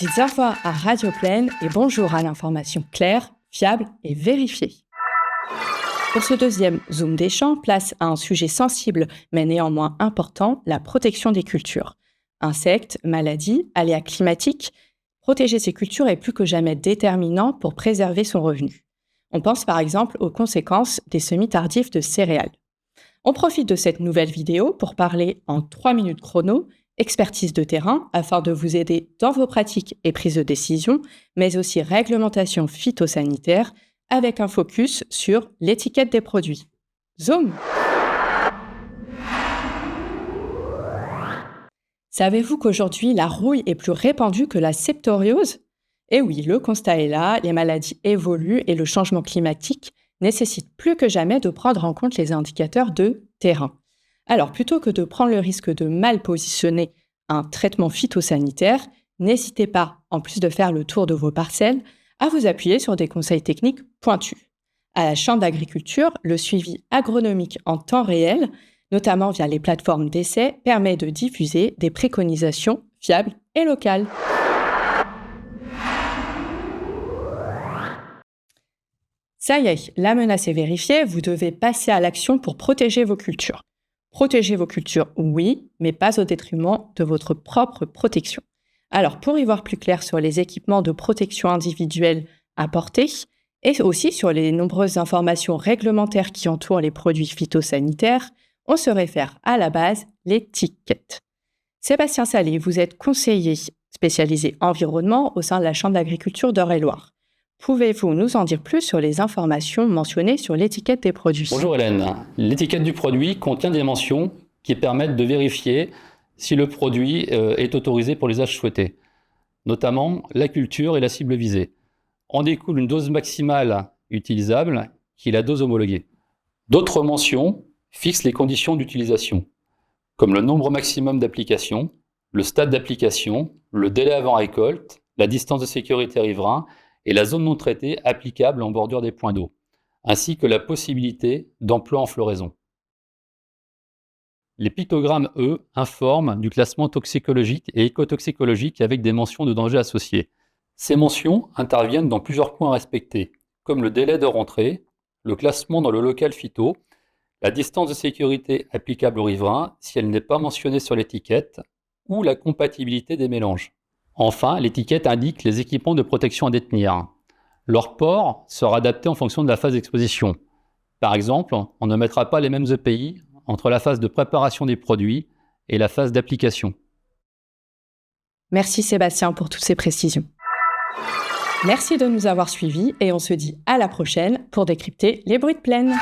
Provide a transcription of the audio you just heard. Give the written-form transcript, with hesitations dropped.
Dites au revoir à Radio Plaine et bonjour à l'information claire, fiable et vérifiée. Pour ce deuxième Zoom des champs, place à un sujet sensible mais néanmoins important, la protection des cultures. Insectes, maladies, aléas climatiques, protéger ces cultures est plus que jamais déterminant pour préserver son revenu. On pense par exemple aux conséquences des semis tardifs de céréales. On profite de cette nouvelle vidéo pour parler en 3 minutes chrono, expertise de terrain afin de vous aider dans vos pratiques et prises de décision, mais aussi réglementation phytosanitaire avec un focus sur l'étiquette des produits. Zoom! Savez-vous qu'aujourd'hui, la rouille est plus répandue que la septoriose ? Eh oui, le constat est là, les maladies évoluent et le changement climatique nécessite plus que jamais de prendre en compte les indicateurs de terrain. Alors, plutôt que de prendre le risque de mal positionner un traitement phytosanitaire, n'hésitez pas, en plus de faire le tour de vos parcelles, à vous appuyer sur des conseils techniques pointus. À la Chambre d'agriculture, le suivi agronomique en temps réel, notamment via les plateformes d'essai, permet de diffuser des préconisations fiables et locales. Ça y est, la menace est vérifiée, vous devez passer à l'action pour protéger vos cultures. Protéger vos cultures, oui, mais pas au détriment de votre propre protection. Alors, pour y voir plus clair sur les équipements de protection individuelle à porter, et aussi sur les nombreuses informations réglementaires qui entourent les produits phytosanitaires, on se réfère à la base, l'étiquette. Sébastien Salé, vous êtes conseiller spécialisé environnement au sein de la Chambre d'agriculture d'Eure-et-Loir. Pouvez-vous nous en dire plus sur les informations mentionnées sur l'étiquette des produits ? Bonjour Hélène. L'étiquette du produit contient des mentions qui permettent de vérifier si le produit est autorisé pour l'usage souhaité, notamment la culture et la cible visée. En découle une dose maximale utilisable qui est la dose homologuée. D'autres mentions fixent les conditions d'utilisation, comme le nombre maximum d'applications, le stade d'application, le délai avant récolte, la distance de sécurité riverain et la zone non traitée applicable en bordure des points d'eau, ainsi que la possibilité d'emploi en floraison. Les pictogrammes, eux, informent du classement toxicologique et écotoxicologique avec des mentions de danger associées. Ces mentions interviennent dans plusieurs points à respecter, comme le délai de rentrée, le classement dans le local phyto, la distance de sécurité applicable aux riverains si elle n'est pas mentionnée sur l'étiquette, ou la compatibilité des mélanges. Enfin, l'étiquette indique les équipements de protection à détenir. Leur port sera adapté en fonction de la phase d'exposition. Par exemple, on ne mettra pas les mêmes EPI entre la phase de préparation des produits et la phase d'application. Merci Sébastien pour toutes ces précisions. Merci de nous avoir suivis et on se dit à la prochaine pour décrypter les bruits de plaine.